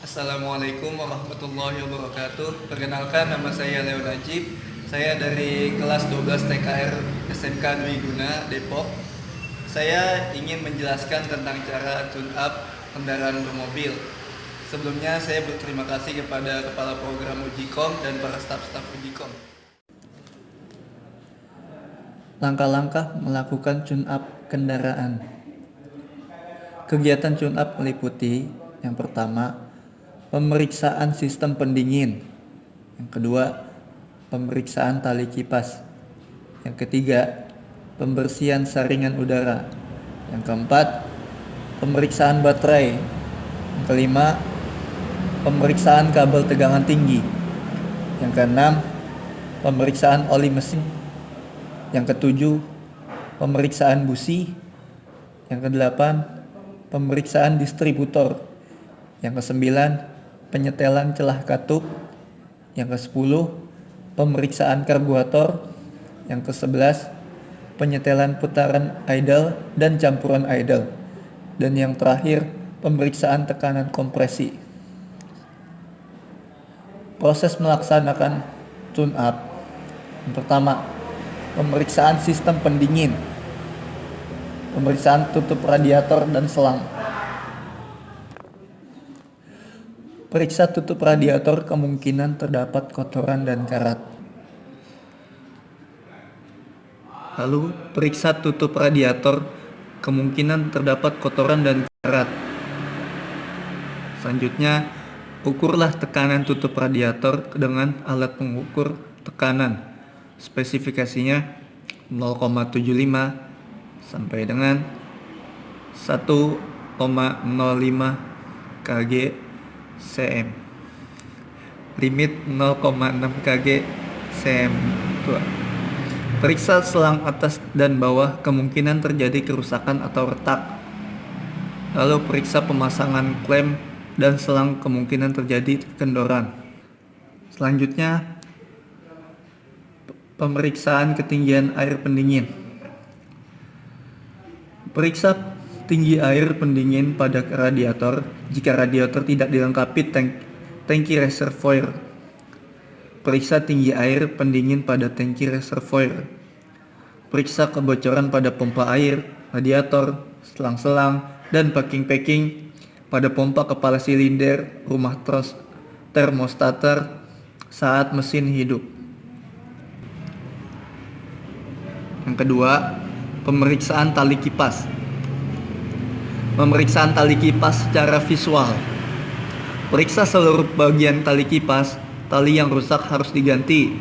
Assalamualaikum warahmatullahi wabarakatuh. Perkenalkan, nama saya Leo Najib. Saya dari kelas 12 TKR SMK Dwi Guna, Depok. Saya ingin menjelaskan tentang cara tune up kendaraan bermobil. Sebelumnya saya berterima kasih kepada Kepala Program Ujikom dan para staf-staf Ujikom. Langkah-langkah melakukan tune up kendaraan. Kegiatan tune up meliputi yang pertama, pemeriksaan sistem pendingin. Yang kedua, pemeriksaan tali kipas. Yang ketiga, pembersihan saringan udara. Yang keempat, pemeriksaan baterai. Yang kelima, pemeriksaan kabel tegangan tinggi. Yang keenam, pemeriksaan oli mesin. Yang ketujuh, pemeriksaan busi. Yang kedelapan, pemeriksaan distributor. Yang kesembilan, penyetelan celah katup. Yang kesepuluh, pemeriksaan karburator. Yang kesebelas, penyetelan putaran idle dan campuran idle. Dan yang terakhir, pemeriksaan tekanan kompresi. Proses melaksanakan tune up. Yang pertama, pemeriksaan sistem pendingin, pemeriksaan tutup radiator dan selang. Periksa tutup radiator, kemungkinan terdapat kotoran dan karat. Lalu, periksa tutup radiator, kemungkinan terdapat kotoran dan karat. Selanjutnya, ukurlah tekanan tutup radiator dengan alat pengukur tekanan. Spesifikasinya 0,75 sampai dengan 1,05 kg cm. Limit 0,6 kg cm. Periksa selang atas dan bawah, kemungkinan terjadi kerusakan atau retak. Lalu periksa pemasangan klem dan selang, kemungkinan terjadi kendoran. Selanjutnya, pemeriksaan ketinggian air pendingin. Periksa tinggi air pendingin pada radiator jika radiator tidak dilengkapi tangki reservoir. Periksa tinggi air pendingin pada tangki reservoir. Periksa kebocoran pada pompa air, radiator, selang-selang, dan packing-packing pada pompa kepala silinder rumah termostator saat mesin hidup. Yang kedua, pemeriksaan tali kipas. Pemeriksaan tali kipas secara visual. Periksa seluruh bagian tali kipas. Tali yang rusak harus diganti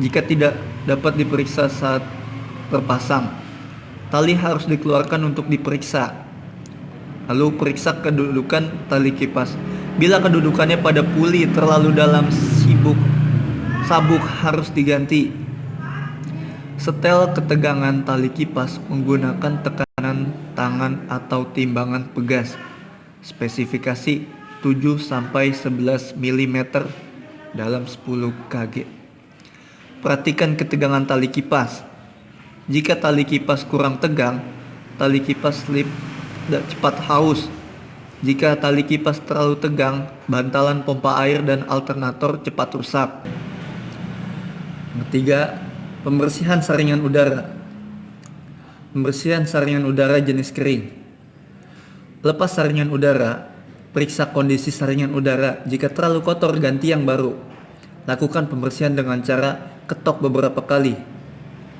jika tidak dapat diperiksa saat terpasang. Tali harus dikeluarkan untuk diperiksa. Lalu periksa kedudukan tali kipas. Bila kedudukannya pada puli terlalu dalam sabuk harus diganti. Setel ketegangan tali kipas menggunakan tekanan tangan atau timbangan pegas. Spesifikasi 7-11 mm dalam 10 kg. Perhatikan ketegangan tali kipas. Jika tali kipas kurang tegang, tali kipas slip dan cepat haus. Jika tali kipas terlalu tegang, bantalan pompa air dan alternator cepat rusak. Yang ketiga, pembersihan saringan udara. Pembersihan saringan udara jenis kering. Lepas saringan udara, periksa kondisi saringan udara. Jika terlalu kotor, ganti yang baru. Lakukan pembersihan dengan cara ketok beberapa kali.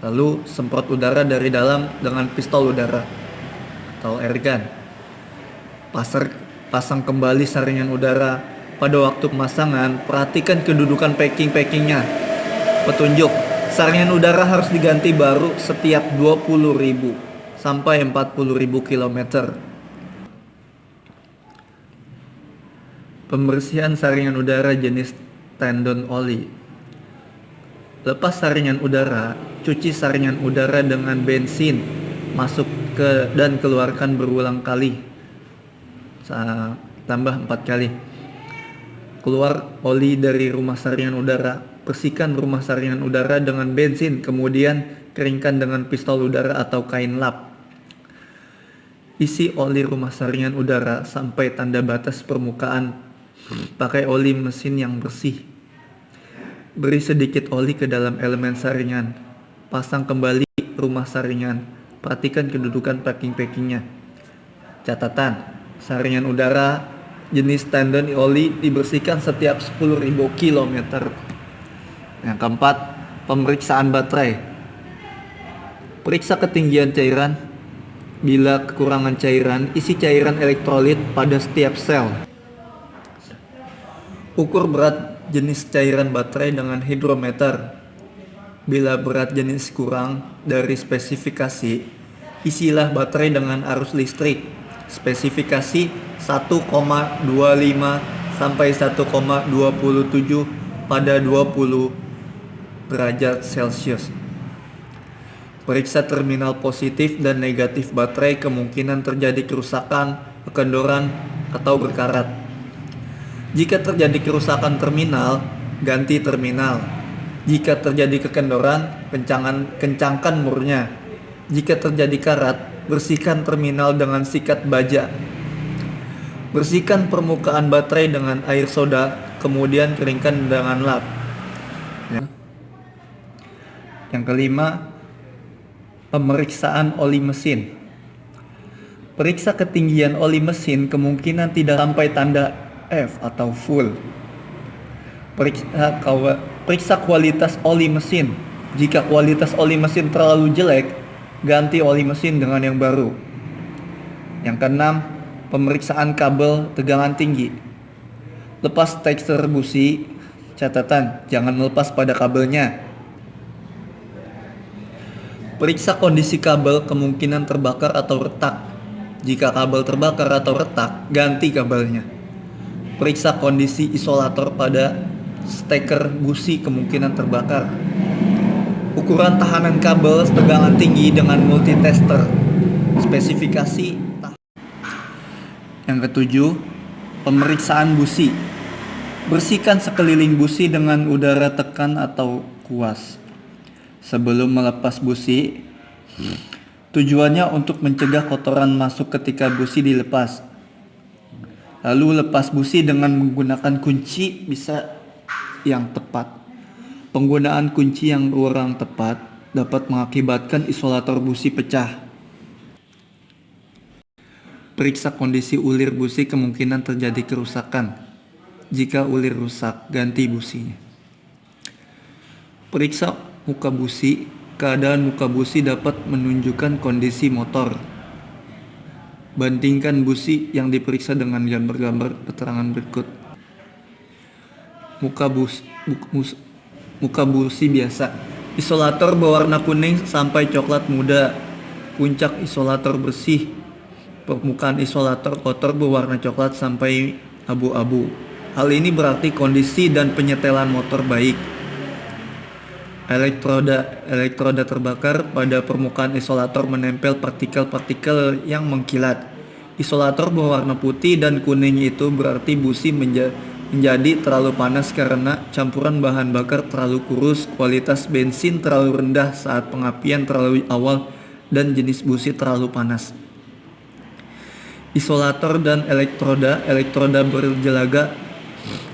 Lalu semprot udara dari dalam dengan pistol udara atau airgun. Pasang kembali saringan udara. Pada waktu pemasangan, perhatikan kedudukan packing-packingnya. Petunjuk: saringan udara harus diganti baru setiap 20.000 sampai 40.000 km. Pembersihan saringan udara jenis tendon oli. Lepas saringan udara, cuci saringan udara dengan bensin, masuk ke dan keluarkan berulang kali. Tambah 4 kali. Keluar oli dari rumah saringan udara. Bersihkan rumah saringan udara dengan bensin, kemudian keringkan dengan pistol udara atau kain lap. Isi oli rumah saringan udara sampai tanda batas permukaan Pakai oli mesin yang bersih. Beri sedikit oli ke dalam elemen saringan. Pasang kembali rumah saringan. Perhatikan kedudukan packing-packingnya. Catatan, saringan udara jenis tandon oli dibersihkan setiap 10.000 km. Yang keempat, pemeriksaan baterai. Periksa ketinggian cairan. Bila kekurangan cairan, isi cairan elektrolit pada setiap sel. Ukur berat jenis cairan baterai dengan hidrometer. Bila berat jenis kurang dari spesifikasi, isilah baterai dengan arus listrik. Spesifikasi 1,25 sampai 1,27 pada 20 derajat Celcius. Periksa terminal positif dan negatif baterai, kemungkinan terjadi kerusakan, kekendoran, atau berkarat. Jika terjadi kerusakan terminal, ganti terminal. Jika terjadi kekendoran, kencangkan murnya. Jika terjadi karat, bersihkan terminal dengan sikat baja. Bersihkan permukaan baterai dengan air soda, kemudian keringkan dengan lap. Yang kelima, pemeriksaan oli mesin. Periksa ketinggian oli mesin, kemungkinan tidak sampai tanda F atau full. Periksa kualitas oli mesin. Jika kualitas oli mesin terlalu jelek, ganti oli mesin dengan yang baru. Yang keenam, pemeriksaan kabel tegangan tinggi. Lepas tekstur busi. Catatan, jangan melepas pada kabelnya. Periksa kondisi kabel, kemungkinan terbakar atau retak. Jika kabel terbakar atau retak, ganti kabelnya. Periksa kondisi isolator pada steker busi, kemungkinan terbakar. Ukuran tahanan kabel tegangan tinggi dengan multitester. Spesifikasi. Yang ketujuh, pemeriksaan busi. Bersihkan sekeliling busi dengan udara tekan atau kuas. Sebelum melepas busi, tujuannya untuk mencegah kotoran masuk ketika busi dilepas. Lalu lepas busi dengan menggunakan kunci yang tepat. Penggunaan kunci yang kurang tepat dapat mengakibatkan isolator busi pecah. Periksa kondisi ulir busi, kemungkinan terjadi kerusakan. Jika ulir rusak, ganti businya. Periksa muka busi. Keadaan muka busi dapat menunjukkan kondisi motor. Bandingkan busi yang diperiksa dengan gambar-gambar keterangan berikut. Muka busi biasa. Isolator berwarna kuning sampai coklat muda. Puncak isolator bersih. Permukaan isolator kotor berwarna coklat sampai abu-abu. Hal ini berarti kondisi dan penyetelan motor baik. Elektroda terbakar. Pada permukaan isolator menempel partikel-partikel yang mengkilat. Isolator berwarna putih dan kuning itu berarti busi menjadi terlalu panas karena campuran bahan bakar terlalu kurus, kualitas bensin terlalu rendah saat pengapian terlalu awal, dan jenis busi terlalu panas. Isolator dan elektroda berjelaga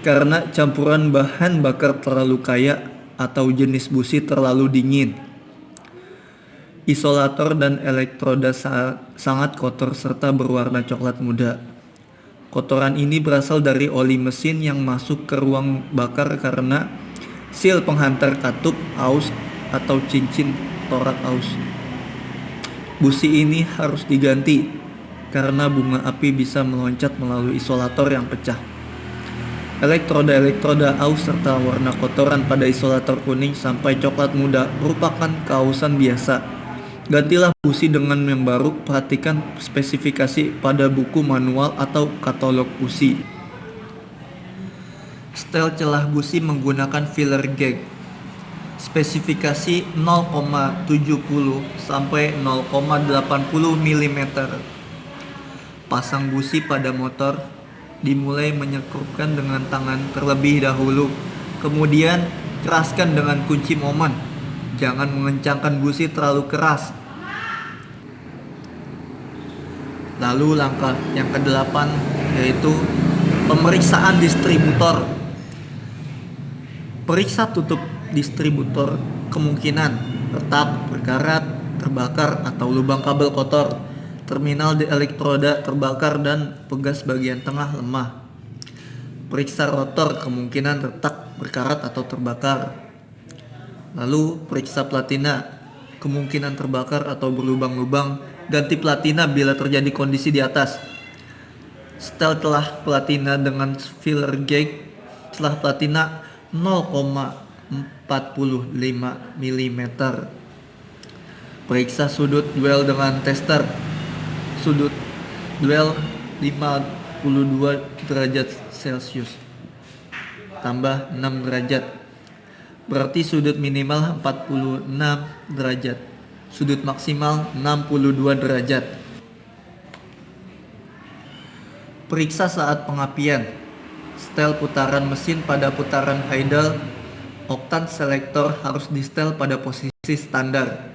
karena campuran bahan bakar terlalu kaya atau jenis busi terlalu dingin. Isolator dan elektroda sangat kotor serta berwarna coklat muda. Kotoran ini berasal dari oli mesin yang masuk ke ruang bakar karena sil penghantar katup aus atau cincin torak aus. Busi ini harus diganti karena bunga api bisa meloncat melalui isolator yang pecah. Elektroda aus serta warna kotoran pada isolator kuning sampai coklat muda merupakan keausan biasa. Gantilah busi dengan yang baru. Perhatikan spesifikasi pada buku manual atau katalog busi. Setel celah busi menggunakan filler gauge. Spesifikasi 0,70 sampai 0,80 mm. Pasang busi pada motor. Dimulai menyekrupkan dengan tangan terlebih dahulu. Kemudian keraskan dengan kunci momen. Jangan mengencangkan busi terlalu keras. Lalu langkah yang ke-8 yaitu Pemeriksaan distributor. Periksa tutup distributor, kemungkinan retak, berkarat, terbakar atau lubang kabel kotor, terminal di elektroda terbakar dan pegas bagian tengah lemah. Periksa rotor, kemungkinan retak, berkarat atau terbakar. Lalu periksa platina, kemungkinan terbakar atau berlubang-lubang, ganti platina bila terjadi kondisi di atas. Setel telah platina dengan filler gauge, setelah platina 0,45 mm. Periksa sudut duel dengan tester. Sudut duel 52 derajat Celcius tambah 6 derajat, berarti sudut minimal 46 derajat, sudut maksimal 62 derajat. Periksa saat pengapian. Setel putaran mesin pada putaran idle. Oktan selektor harus disetel pada posisi standar.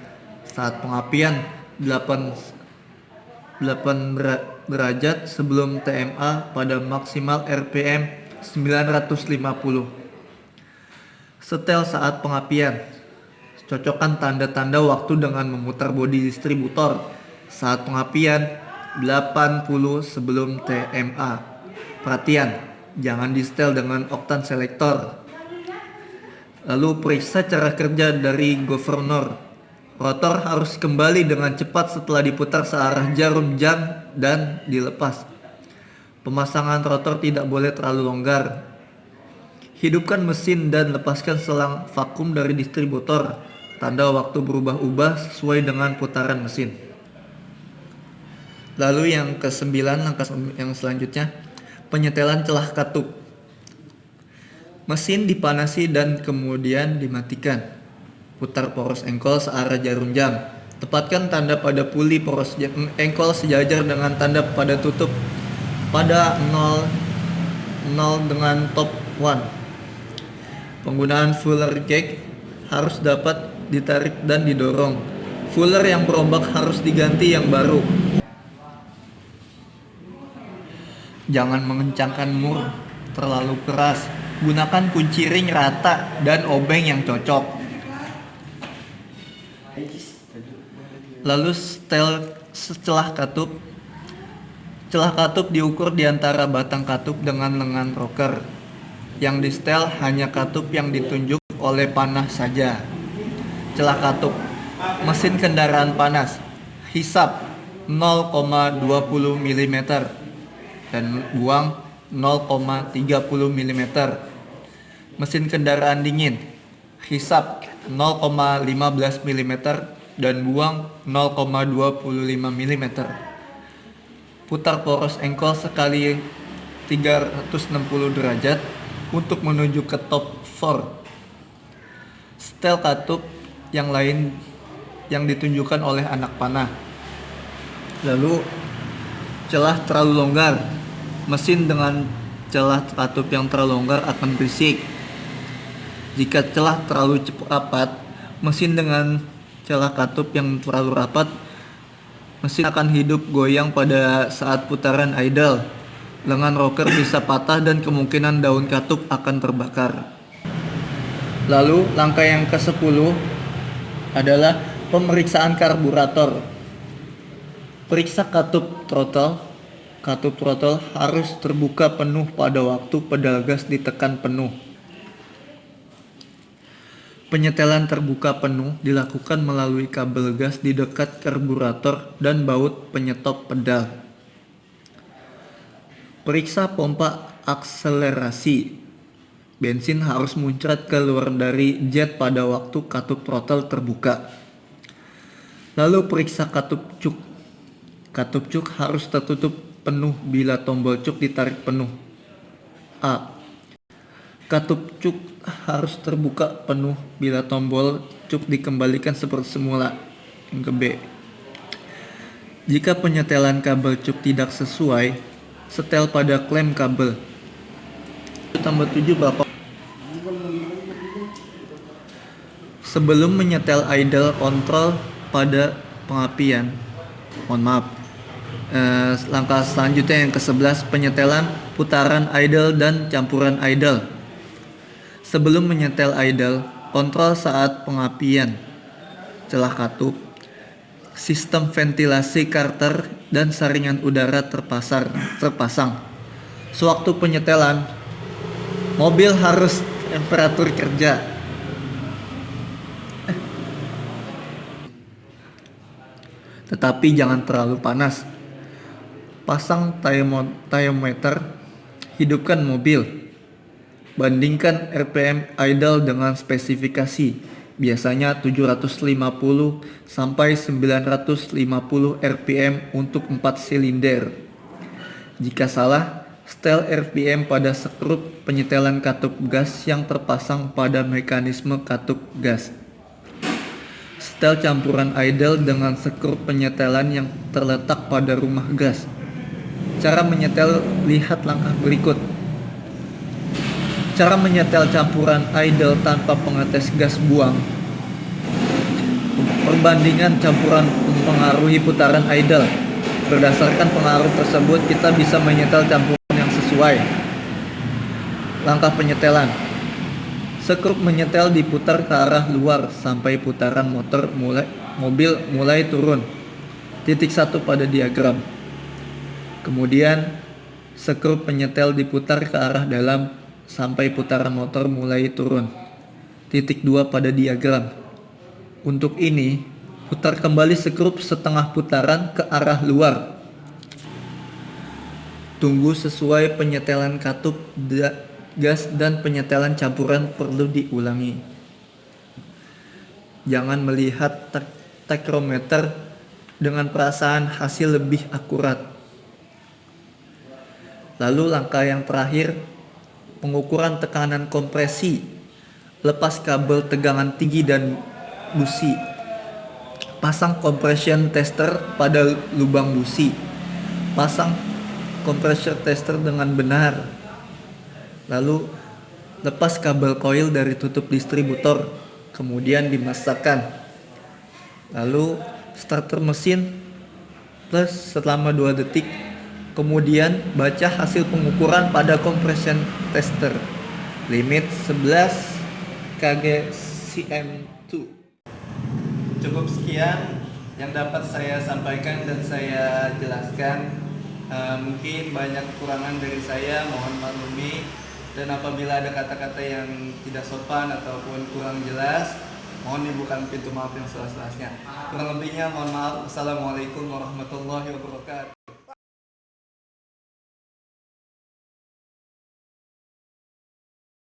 Saat pengapian 8 derajat sebelum TMA pada maksimal RPM 950. Setel saat pengapian. Cocokkan tanda-tanda waktu dengan memutar bodi distributor. Saat pengapian 80 sebelum TMA. Perhatian, jangan disetel dengan oktan selektor. Lalu periksa cara kerja dari governor. Rotor harus kembali dengan cepat setelah diputar searah jarum jam dan dilepas. Pemasangan rotor tidak boleh terlalu longgar. Hidupkan mesin dan lepaskan selang vakum dari distributor. Tanda waktu berubah-ubah sesuai dengan putaran mesin. Lalu yang ke-9, langkah yang selanjutnya, penyetelan celah katup. Mesin dipanasi dan kemudian dimatikan. Putar poros engkol searah jarum jam. Tepatkan tanda pada puli poros engkol sejajar dengan tanda pada tutup pada 0 dengan top 1. Penggunaan fuller gauge harus dapat ditarik dan didorong. Fuller yang berombak harus diganti yang baru. Jangan mengencangkan mur terlalu keras. Gunakan kunci ring rata dan obeng yang cocok. Lalu setel celah katup. Celah katup diukur di antara batang katup dengan lengan rocker. Yang di setel hanya katup yang ditunjuk oleh panah saja. Celah katup. Mesin kendaraan panas. Hisap 0,20 mm dan buang 0,30 mm. Mesin kendaraan dingin. Hisap 0,15 mm dan buang 0,25 mm. Putar poros engkol sekali 360 derajat untuk menuju ke top 4. Setel katup yang lain yang ditunjukkan oleh anak panah. Lalu celah terlalu longgar. Mesin dengan celah katup yang terlalu longgar akan berisik. Jika celah terlalu rapat, mesin dengan celah katup yang terlalu rapat, mesin akan hidup goyang pada saat putaran idle. Lengan rocker bisa patah dan kemungkinan daun katup akan terbakar. Lalu langkah yang ke-10 adalah pemeriksaan karburator. Periksa katup throttle. Katup throttle harus terbuka penuh pada waktu pedal gas ditekan penuh. Penyetelan terbuka penuh dilakukan melalui kabel gas di dekat karburator dan baut penyetop pedal. Periksa pompa akselerasi. Bensin harus muncrat keluar dari jet pada waktu katup throttle terbuka. Lalu periksa katup cuk. Katup cuk harus tertutup penuh bila tombol cuk ditarik penuh. A. Katup cuk harus terbuka penuh bila tombol cuk dikembalikan seperti semula. Yang ke B. Jika penyetelan kabel cuk tidak sesuai, setel pada klem kabel. Tambah 7 berapa? Sebelum menyetel idle control pada pengapian, langkah selanjutnya yang ke-11, penyetelan putaran idle dan campuran idle. Sebelum menyetel idle, kontrol saat pengapian celah katup, sistem ventilasi karter dan saringan udara terpasang. Sewaktu penyetelan, mobil harus temperatur kerja. Tetapi jangan terlalu panas. Pasang thermometer, hidupkan mobil. Bandingkan RPM idle dengan spesifikasi, biasanya 750 sampai 950 RPM untuk 4 silinder. Jika salah, setel RPM pada skrup penyetelan katup gas yang terpasang pada mekanisme katup gas. Setel campuran idle dengan skrup penyetelan yang terletak pada rumah gas. Cara menyetel, lihat langkah berikut. Cara menyetel campuran idle tanpa pengetes gas buang. Perbandingan campuran mempengaruhi putaran idle. Berdasarkan pengaruh tersebut, kita bisa menyetel campuran yang sesuai. Langkah penyetelan. Skrup menyetel diputar ke arah luar sampai putaran mobil mulai turun. Titik 1 pada diagram. Kemudian, skrup penyetel diputar ke arah dalam sampai putaran motor mulai turun. Titik 2 pada diagram. Untuk ini, putar kembali skrup setengah putaran ke arah luar. Tunggu sesuai penyetelan katup gas dan penyetelan campuran perlu diulangi. Jangan melihat takrometer dengan perasaan hasil lebih akurat. Lalu langkah yang terakhir, pengukuran tekanan kompresi. Lepas kabel tegangan tinggi dan busi. Pasang compression tester pada lubang busi. Pasang compressor tester dengan benar. Lalu lepas kabel koil dari tutup distributor. Kemudian dimasakkan. Lalu starter mesin plus selama 2 detik. Kemudian baca hasil pengukuran pada compression tester. Limit 11 kg/cm2. Cukup sekian yang dapat saya sampaikan dan saya jelaskan. Mungkin banyak kekurangan dari saya, mohon maklumi. Dan apabila ada kata-kata yang tidak sopan ataupun kurang jelas, mohon dibuka pintu maaf yang seluas-luasnya. Kurang lebihnya mohon maaf. Assalamualaikum warahmatullahi wabarakatuh.